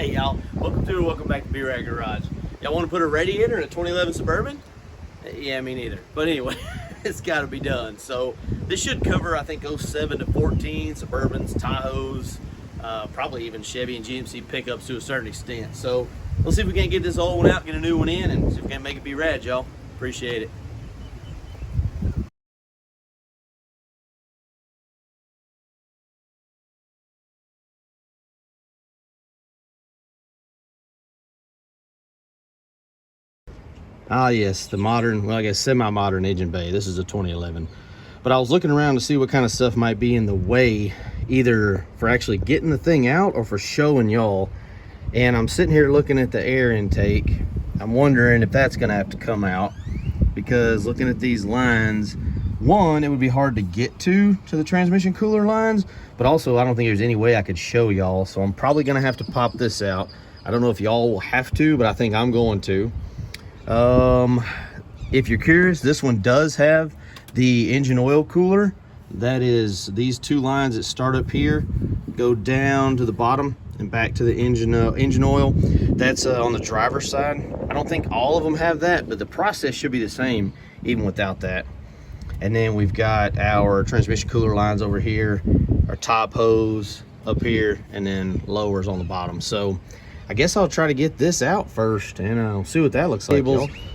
Hey y'all, welcome back to B-Rad Garage. Y'all want to put a radiator in a 2011 Suburban? Yeah, me neither. But anyway, it's got to be done. So this should cover, I think, 07 to 14 Suburbans, Tahoes, probably even Chevy and GMC pickups to a certain extent. So let's see if we can't get this old one out, get a new one in, and see if we can make it be rad, y'all. Appreciate it. Ah yes, the modern, well I guess semi-modern engine bay. This is a 2011. But I was looking around to see what kind of stuff might be in the way, either for actually getting the thing out or for showing y'all. And I'm sitting here looking at the air intake. I'm wondering if that's gonna have to come out, because looking at these lines, one, it would be hard to get to the transmission cooler lines, but also I don't think there's any way I could show y'all. So I'm probably gonna have to pop this out. I don't know if y'all will have to, but I think I'm going to. If you're curious, this one does have the engine oil cooler. That is, these two lines that start up here go down to the bottom and back to the engine oil. That's on the driver's side. I don't think all of them have that, but the process should be the same even without that. And then we've got our transmission cooler lines over here, our top hose up here, and then lowers on the bottom. So I guess I'll try to get this out first and see what that looks like.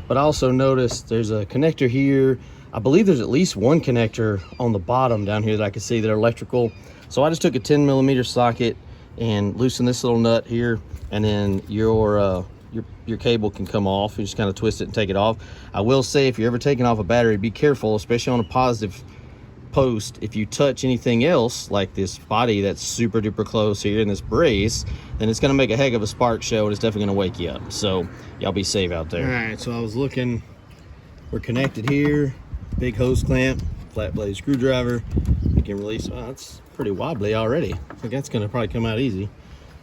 But I also noticed there's a connector here. I believe there's at least one connector on the bottom down here that I can see that are electrical. So I just took a 10mm socket and loosened this little nut here, and then your cable can come off. You just kind of twist it and take it off. I will say, if you're ever taking off a battery, be careful, especially on a positive post. If you touch anything else like this body that's super duper close here in this brace, then it's going to make a heck of a spark show, and it's definitely going to wake you up. So y'all be safe out there. All right, so I was looking, we're connected here, big hose clamp, flat blade screwdriver. You can release. Oh, it's pretty wobbly already. I think that's going to probably come out easy.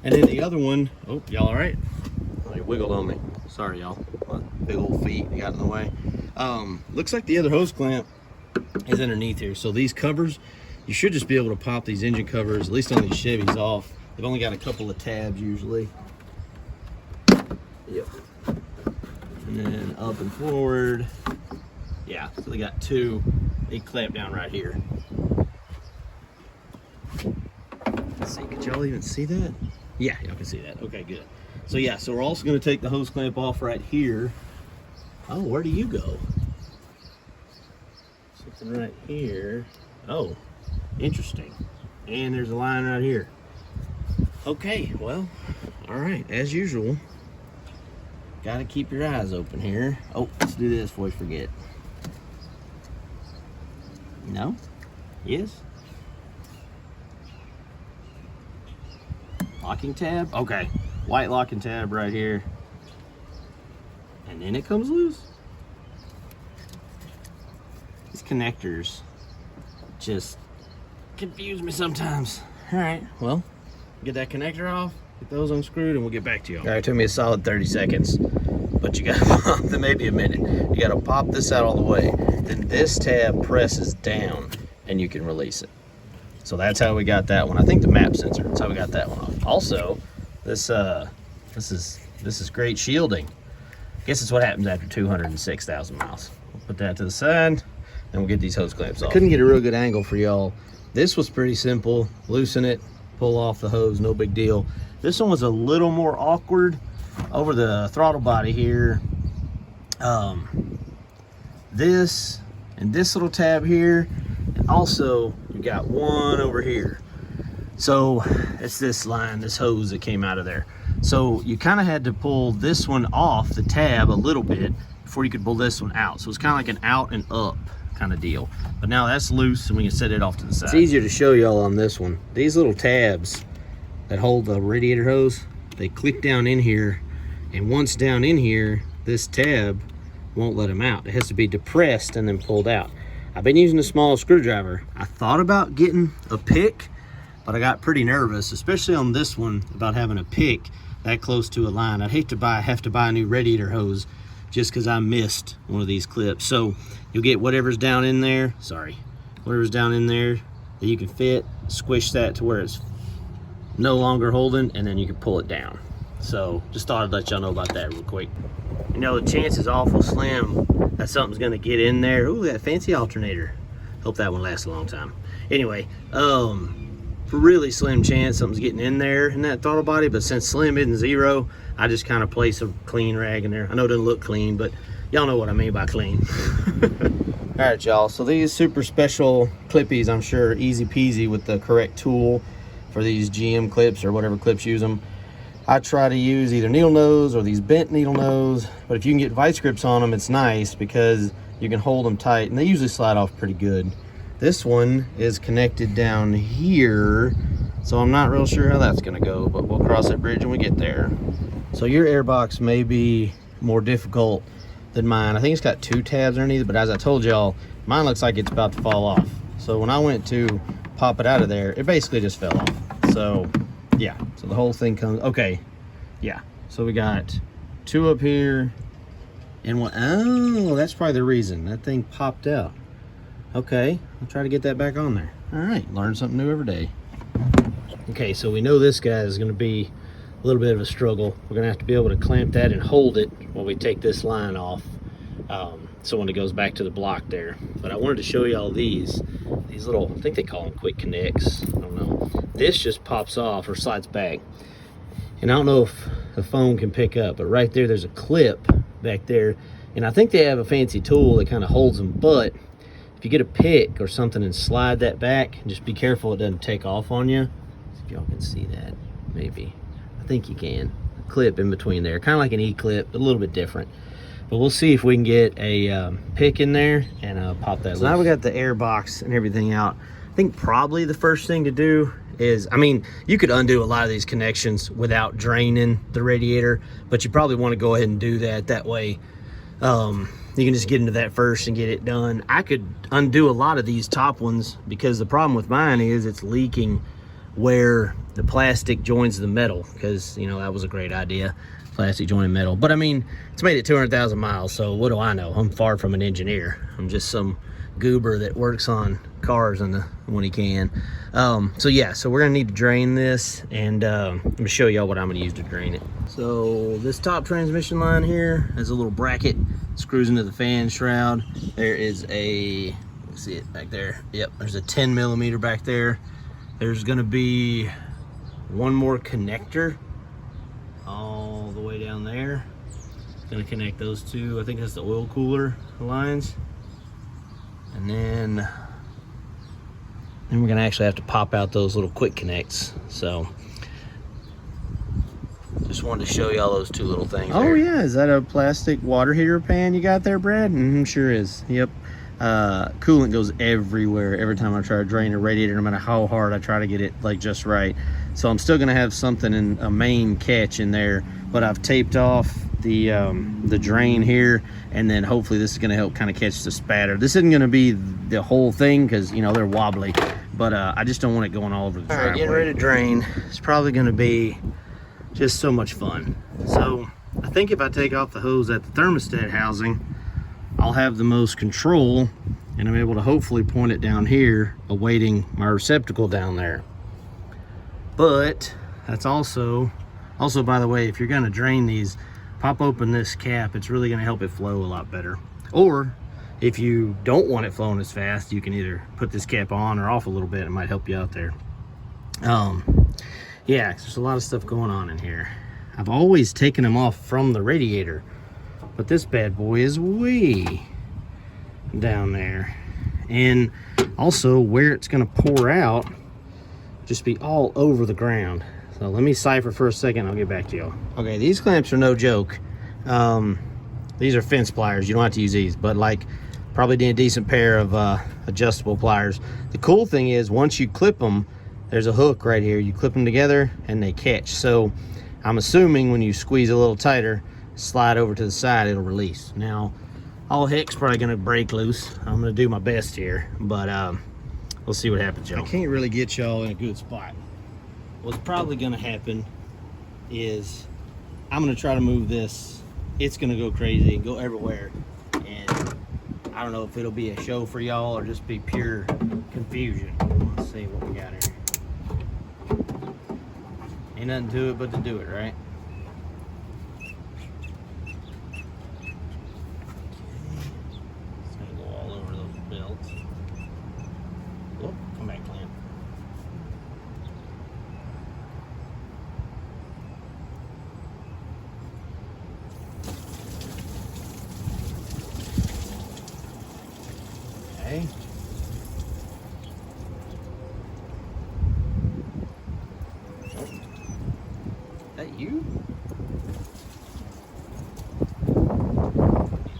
And then the other one, oh, y'all all right? Oh, he wiggled on me. Sorry, y'all. My big old feet got in the way. Looks like the other hose clamp is underneath here. So these covers, you should just be able to pop these engine covers, at least on these Chevys, off. They've only got a couple of tabs usually. Yep. And then up and forward. Yeah, so they got two. They clamp down right here. Let's see, could y'all even see that? Yeah, y'all can see that. Okay, good. So yeah, so we're also going to take the hose clamp off right here. Oh, where do you go? Something right here. Oh, interesting. And there's a line right here. Okay, well, all right, as usual, gotta keep your eyes open here. Oh, let's do this before we forget. No? Yes? Locking tab? Okay, white locking tab right here. And then it comes loose. These connectors just confuse me sometimes. All right, well, get that connector off, get those unscrewed, and we'll get back to you. All right, it took me a solid 30 seconds, but you gotta pop, maybe a minute. You gotta pop this out all the way. Then this tab presses down and you can release it. So that's how we got that one. I think the map sensor, that's how we got that one off. Also, this is great shielding. I guess it's what happens after 206,000 miles. We'll put that to the side, and we'll get these hose clamps off. I couldn't get a real good angle for y'all. This was pretty simple. Loosen it, pull off the hose, no big deal. This one was a little more awkward over the throttle body here. This and this little tab here, and also you got one over here. So it's this line, this hose that came out of there. So you kind of had to pull this one off the tab a little bit before you could pull this one out. So it's kind of like an out and up kind of deal. But now that's loose and we can set it off to the side. It's easier to show y'all on this one. These little tabs that hold the radiator hose, they click down in here, and once down in here, this tab won't let them out. It has to be depressed and then pulled out. I've been using a small screwdriver. I thought about getting a pick, but I got pretty nervous, especially on this one, about having a pick that close to a line. I'd hate to have to buy a new radiator hose just because I missed one of these clips. So you'll get whatever's down in there, whatever's down in there that you can fit, squish that to where it's no longer holding, and then you can pull it down. So just thought I'd let y'all know about that real quick. You know, the chance is awful slim that something's gonna get in there. Ooh, that fancy alternator. Hope that one lasts a long time. Anyway, really slim chance something's getting in there in that throttle body, but since slim isn't zero, I just kind of place a clean rag in there. I know it doesn't look clean, but y'all know what I mean by clean. All right, y'all, so these super special clippies, I'm sure easy peasy with the correct tool for these GM clips or whatever clips use them. I try to use either needle nose or these bent needle nose, but if you can get vice grips on them, it's nice because you can hold them tight and they usually slide off pretty good. This one is connected down here, so I'm not real sure how that's gonna go, but we'll cross that bridge when we get there. So your airbox may be more difficult than mine. I think it's got 2 tabs underneath, but as I told y'all, mine looks like it's about to fall off. So when I went to pop it out of there, it basically just fell off. So yeah, so the whole thing comes, okay, yeah. So we got 2 up here and one, oh, that's probably the reason. That thing popped out. Okay, I'll try to get that back on there. All right, learn something new every day. Okay, so we know this guy is gonna be a little bit of a struggle. We're gonna have to be able to clamp that and hold it while we take this line off. So when it goes back to the block there. But I wanted to show y'all these little, I think they call them quick connects. I don't know. This just pops off or slides back. And I don't know if the phone can pick up, but right there's a clip back there. And I think they have a fancy tool that kind of holds them, but if you get a pick or something and slide that back, just be careful it doesn't take off on you. See if y'all can see that, maybe. I think you can. A clip in between there, kind of like an E-clip, a little bit different. But we'll see if we can get a pick in there and pop that loose. So now we got the air box and everything out. I think probably the first thing to do is, I mean, you could undo a lot of these connections without draining the radiator, but you probably want to go ahead and do that. That way, you can just get into that first and get it done. I could undo a lot of these top ones because the problem with mine is it's leaking where the plastic joins the metal, because, you know, that was a great idea. Plastic jointed metal, but I mean, it's made it 200,000 miles, so what do I know? I'm far from an engineer. I'm just some goober that works on cars when he can. So yeah, so we're gonna need to drain this, and I'm gonna show y'all what I'm gonna use to drain it. So this top transmission line here has a little bracket, screws into the fan shroud. There is a, let's see it back there. Yep, there's a 10 millimeter back there. There's gonna be one more connector all the way down there. It's gonna connect those two. I think that's the oil cooler lines. And then we're gonna actually have to pop out those little quick connects. So just wanted to show y'all those 2 little things. Oh there. Yeah, is that a plastic water heater pan you got there, Brad? Sure is. Yep. Coolant goes everywhere every time I try to drain a radiator, no matter how hard I try to get it like just right. So I'm still gonna have something in a main catch in there, but I've taped off the drain here, and then hopefully this is gonna help kind of catch the spatter. This isn't gonna be the whole thing because, you know, they're wobbly, but I just don't want it going all over the driveway. All right, getting ready to drain. It's probably gonna be just so much fun. So I think if I take off the hose at the thermostat housing, I'll have the most control, and I'm able to hopefully point it down here, awaiting my receptacle down there. But that's also by the way, if you're gonna drain these, pop open this cap. It's really gonna help it flow a lot better. Or if you don't want it flowing as fast, you can either put this cap on or off a little bit. It might help you out there. Yeah, there's a lot of stuff going on in here. I've always taken them off from the radiator, but this bad boy is way down there. And also where it's gonna pour out, just be all over the ground. So let me cipher for a second, I'll get back to y'all. Okay, these clamps are no joke. These are fence pliers, you don't have to use these, but like probably need a decent pair of adjustable pliers. The cool thing is once you clip them, there's a hook right here. You clip them together and they catch. So I'm assuming when you squeeze a little tighter, slide over to the side, it'll release. Now, all heck's probably gonna break loose. I'm gonna do my best here, but we'll see what happens, y'all. I can't really get y'all in a good spot. What's probably gonna happen is I'm gonna try to move this. It's gonna go crazy and go everywhere. And I don't know if it'll be a show for y'all or just be pure confusion. Let's see what we got here. Ain't nothing to it but to do it, right? 2.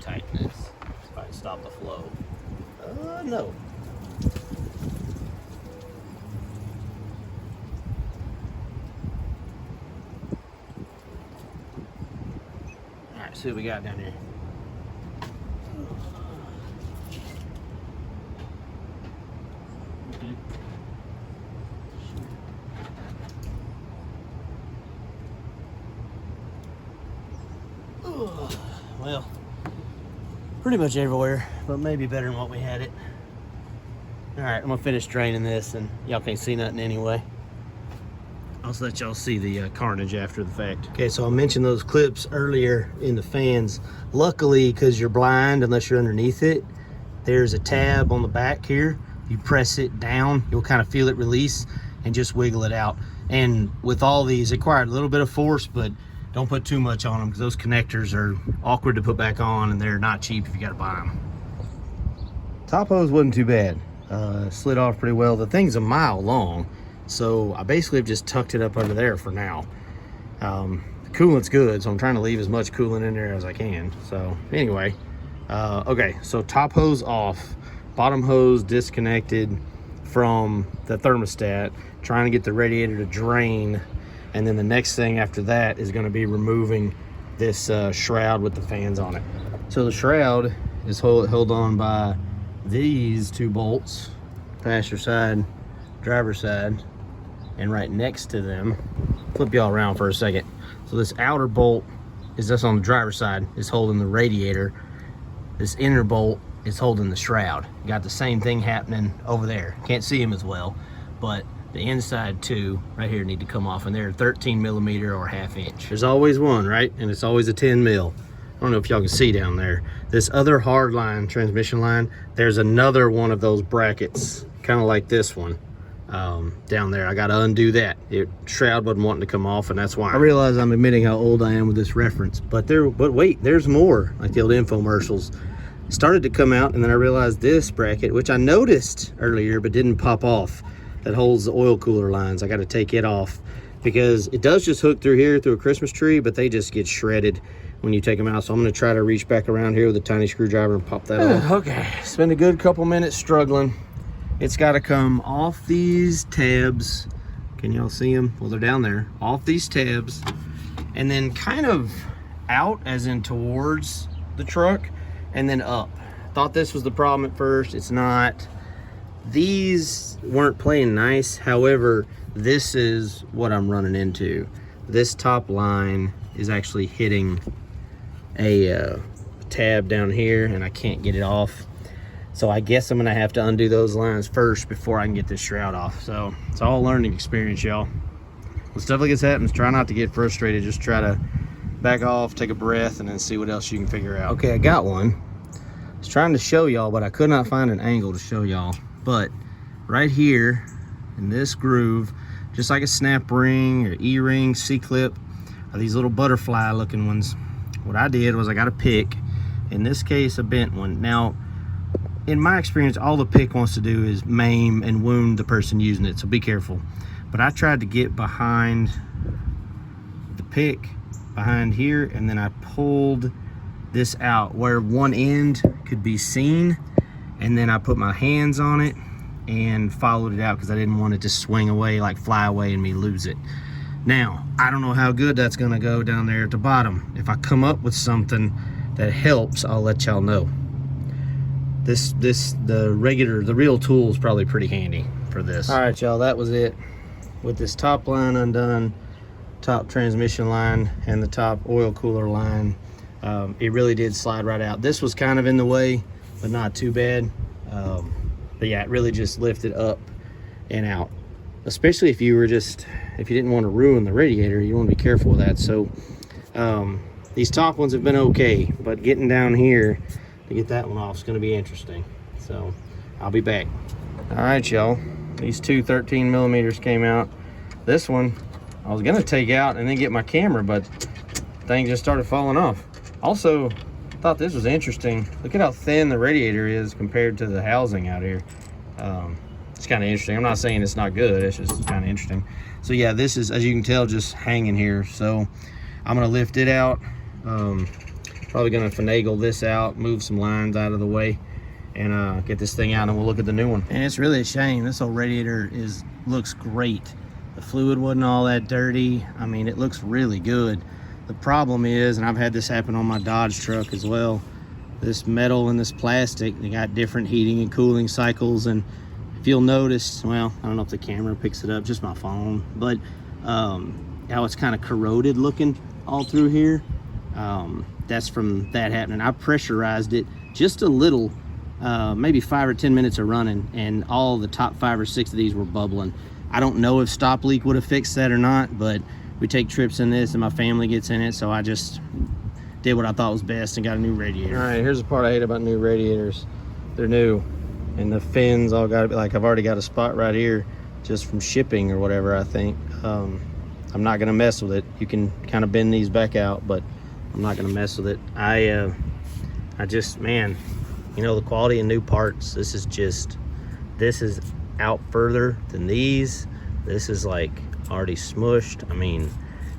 Tighten this. See if I can stop the flow. No. Alright, see what we got down here. Well, pretty much everywhere, but maybe better than what we had it. All right, I'm gonna finish draining this, and y'all can't see nothing anyway. I'll just let y'all see the carnage after the fact. Okay, so I mentioned those clips earlier in the fans. Luckily, because you're blind, unless you're underneath it, there's a tab on the back here. You press it down, you'll kind of feel it release and just wiggle it out. And with all these, it required a little bit of force, but don't put too much on them because those connectors are awkward to put back on, and they're not cheap if you got to buy them. Top hose wasn't too bad. Slid off pretty well. The thing's a mile long, so I basically have just tucked it up under there for now. The coolant's good, so I'm trying to leave as much coolant in there as I can. So anyway, okay, so top hose off, bottom hose disconnected from the thermostat, trying to get the radiator to drain. And then the next thing after that is going to be removing this shroud with the fans on it. So the shroud is held on by these 2 bolts, passenger side, driver's side, and right next to them, flip y'all around for a second. So this outer bolt is just on the driver's side, is holding the radiator. This inner bolt is holding the shroud. You got the same thing happening over there. Can't see them as well, but the inside 2 right here need to come off, and they're 13 millimeter or 1/2 inch. There's always one, right? And it's always a 10 mil. I don't know if y'all can see down there. This other hard line, transmission line, there's another one of those brackets, kind of like this one, down there. I got to undo that. It shroud wasn't wanting to come off, and that's why. I realize I'm admitting how old I am with this reference, but wait, there's more, like the old infomercials. Started to come out, and then I realized this bracket, which I noticed earlier but didn't pop off, that holds the oil cooler lines. I got to take it off because it does just hook through here through a Christmas tree, but they just get shredded when you take them out. So I'm going to try to reach back around here with a tiny screwdriver and pop that off. Okay, spend a good couple minutes struggling. It's got to come off these tabs. Can y'all see them? Well, they're down there. Off these tabs, and then kind of out, as in towards the truck, and then up. Thought this was the problem at first. It's not. These weren't playing nice. However, this is what I'm running into. This top line is actually hitting a tab down here, and I can't get it off. So I guess I'm gonna have to undo those lines first before I can get this shroud off. So it's all learning experience, y'all. When stuff like this happens, try not to get frustrated. Just try to back off, take a breath, and then see what else you can figure out. Okay, I got one. I was trying to show y'all, but I could not find an angle to show y'all. But right here in this groove, just like a snap ring or E-ring, C-clip, are these little butterfly looking ones. What I did was I got a pick, in this case a bent one. Now, in my experience, all the pick wants to do is maim and wound the person using it, so be careful. But I tried to get behind the pick, behind here, and then I pulled this out where one end could be seen, and then I put my hands on it and followed it out because I didn't want it to swing away, like fly away and me lose it. Now, I don't know how good that's gonna go down there at the bottom. If I come up with something that helps, I'll let y'all know. The real tool is probably pretty handy for this. All right, y'all, that was it. With this top line undone, top transmission line, and the top oil cooler line, it really did slide right out. This was kind of in the way, but not too bad. But yeah, it really just lifted up and out. Especially if you didn't want to ruin the radiator, you want to be careful with that. So these top ones have been okay, but getting down here to get that one off is going to be interesting. So I'll be back. All right, y'all, these two 13 millimeters came out. This one I was gonna take out and then get my camera, but the thing just started falling off. Also, thought this was interesting. Look at how thin the radiator is compared to the housing out here. it's kind of interesting. I'm not saying it's not good, it's just kind of interesting. So yeah, this is, as you can tell, just hanging here. So I'm gonna lift it out. Probably gonna finagle this out, move some lines out of the way, and get this thing out, and we'll look at the new one. And it's really a shame. This old radiator looks great. The fluid wasn't all that dirty. I mean, it looks really good. The problem is, and I've had this happen on my Dodge truck as well, this metal and this plastic, they got different heating and cooling cycles. And if you'll notice, well, I don't know if the camera picks it up, just my phone, but how it's kind of corroded looking all through here. That's from that happening. I pressurized it just a little, maybe 5 or 10 minutes of running, and all the top 5 or 6 of these were bubbling. I don't know if stop leak would have fixed that or not, but we take trips in this and my family gets in it, so I just did what I thought was best and got a new radiator. All right, here's the part I hate about new radiators. They're new, and the fins all got to be, like, I've already got a spot right here just from shipping or whatever, I think. I'm not gonna mess with it. You can kind of bend these back out, but I'm not gonna mess with it. I just, man, you know, the quality of new parts, this is out further than these. This is like already smushed. I mean,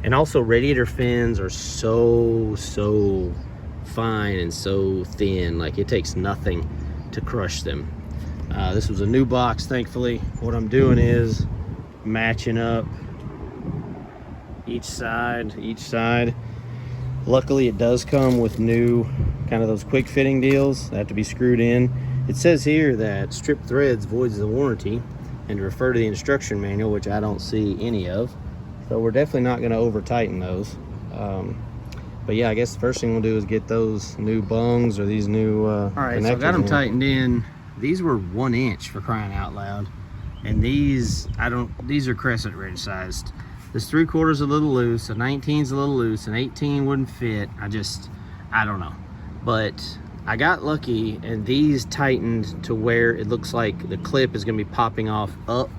and also radiator fins are so fine and so thin, like it takes nothing to crush them. This was a new box, thankfully. What I'm doing is matching up each side. Luckily it does come with new kind of those quick fitting deals that have to be screwed in. It says here that strip threads voids the warranty, and to refer to the instruction manual, which I don't see any of. So we're definitely not going to over tighten those. But yeah, I guess the first thing we'll do is get those new bungs or these new all right, so I got them tightened in. These were 1 inch, for crying out loud. And these are crescent wrench sized. This 3/4 is a little loose, a 19's a little loose, an 18 wouldn't fit. I don't know. But I got lucky, and these tightened to where it looks like the clip is gonna be popping off up.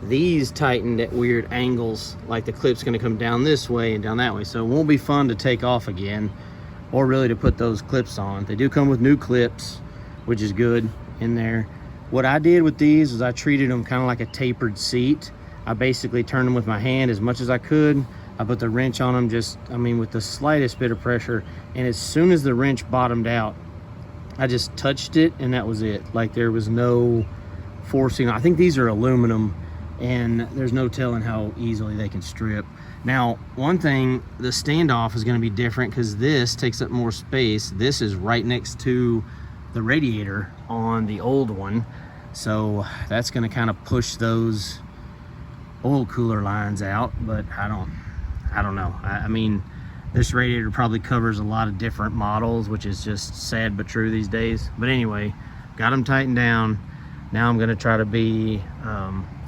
These tightened at weird angles, like the clip's gonna come down this way and down that way. So it won't be fun to take off again, or really to put those clips on. They do come with new clips, which is good in there. What I did with these was I treated them kind of like a tapered seat. I basically turned them with my hand as much as I could. I put the wrench on them just, I mean, with the slightest bit of pressure. And as soon as the wrench bottomed out, I just touched it and that was it. Like there was no forcing. I think these are aluminum and there's no telling how easily they can strip. Now, one thing, the standoff is gonna be different because this takes up more space. This is right next to the radiator on the old one. So that's gonna kind of push those oil cooler lines out, but I don't know. I mean, this radiator probably covers a lot of different models, which is just sad but true these days. But anyway, got them tightened down. Now I'm gonna try to be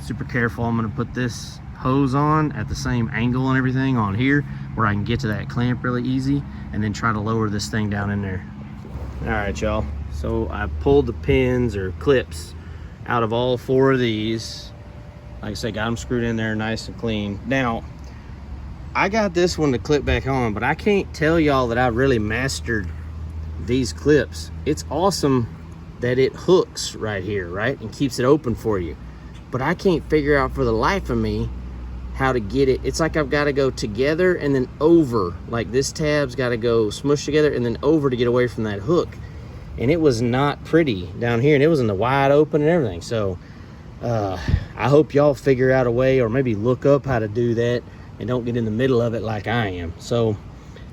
super careful. I'm gonna put this hose on at the same angle and everything on here where I can get to that clamp really easy, and then try to lower this thing down in there. All right, y'all. So I pulled the pins or clips out of all 4 of these. Like I said, got them screwed in there nice and clean. Now, I got this one to clip back on, but I can't tell y'all that I really mastered these clips. It's awesome that it hooks right here, right? And keeps it open for you. But I can't figure out for the life of me how to get it. It's like I've got to go together and then over. Like this tab's got to go smush together and then over to get away from that hook. And it was not pretty down here, and it was in the wide open and everything. So I hope y'all figure out a way, or maybe look up how to do that and don't get in the middle of it like I am. So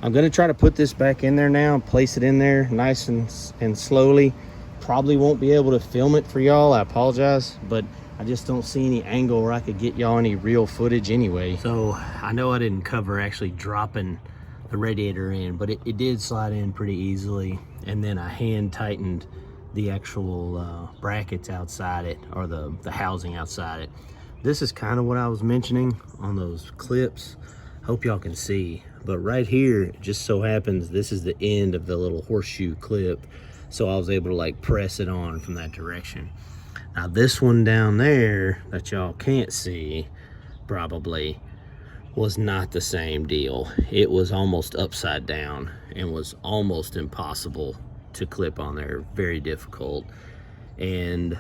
I'm gonna try to put this back in there now and place it in there nice and slowly. Probably won't be able to film it for y'all, I apologize, but I just don't see any angle where I could get y'all any real footage anyway. So I know I didn't cover actually dropping the radiator in, but it did slide in pretty easily. And then I hand tightened the actual brackets outside it, or the housing outside it. This is kind of what I was mentioning on those clips. Hope y'all can see, but right here, it just so happens this is the end of the little horseshoe clip. So I was able to like press it on from that direction. Now this one down there that y'all can't see probably was not the same deal. It was almost upside down and was almost impossible to clip on there, very difficult. And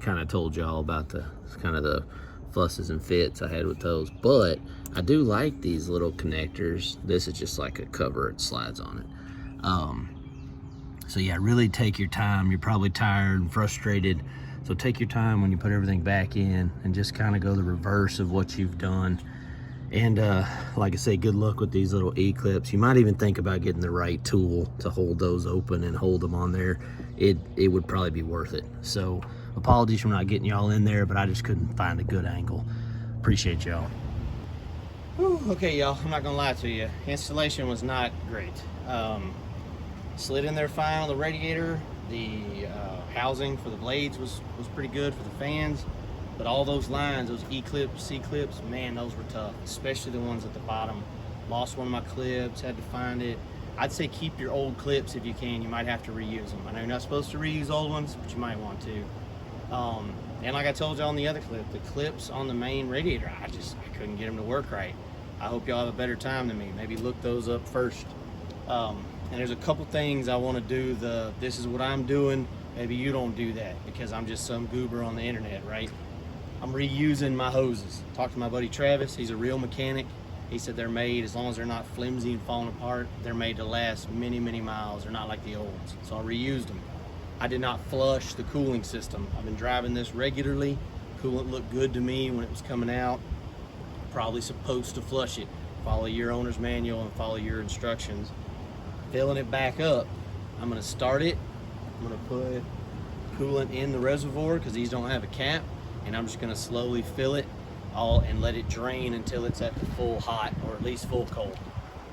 kind of told y'all about the kind of the fusses and fits I had with those. But I do like these little connectors. This is just like a cover, it slides on it. So yeah, really take your time. You're probably tired and frustrated, so take your time when you put everything back in and just kind of go the reverse of what you've done. And like I say, good luck with these little E-clips. You might even think about getting the right tool to hold those open and hold them on there. It would probably be worth it. So apologies for not getting y'all in there, but I just couldn't find a good angle. Appreciate y'all. Okay, y'all, I'm not gonna lie to you. Installation was not great. Slid in there fine on the radiator. The housing for the blades was pretty good for the fans. But all those lines, those E-clips, C-clips, man, those were tough, especially the ones at the bottom. Lost one of my clips, had to find it. I'd say keep your old clips if you can. You might have to reuse them. I know you're not supposed to reuse old ones, but you might want to. And like I told y'all on the other clip, the clips on the main radiator, I couldn't get them to work right. I hope y'all have a better time than me. Maybe look those up first. And there's a couple things I want to do. This is what I'm doing. Maybe you don't do that because I'm just some goober on the internet, right? I'm reusing my hoses. Talked to my buddy Travis, he's a real mechanic. He said they're made, as long as they're not flimsy and falling apart, they're made to last many, many miles. They're not like the old ones. So I reused them. I did not flush the cooling system. I've been driving this regularly. Coolant looked good to me when it was coming out. Probably supposed to flush it. Follow your owner's manual and follow your instructions. Filling it back up, I'm gonna start it. I'm gonna put coolant in the reservoir because these don't have a cap. And I'm just gonna slowly fill it all and let it drain until it's at the full hot or at least full cold.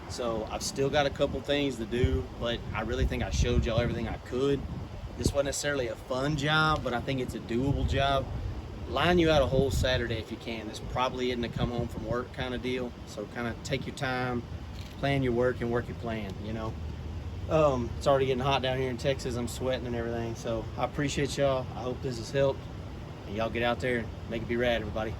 So I've still got a couple things to do, but I really think I showed y'all everything I could. This wasn't necessarily a fun job, but I think it's a doable job. Line you out a whole Saturday if you can. This probably isn't a come home from work kind of deal. So kind of take your time, plan your work and work your plan, you know. It's already getting hot down here in Texas. I'm sweating and everything. So I appreciate y'all. I hope this has helped. Y'all get out there and make it be rad, everybody.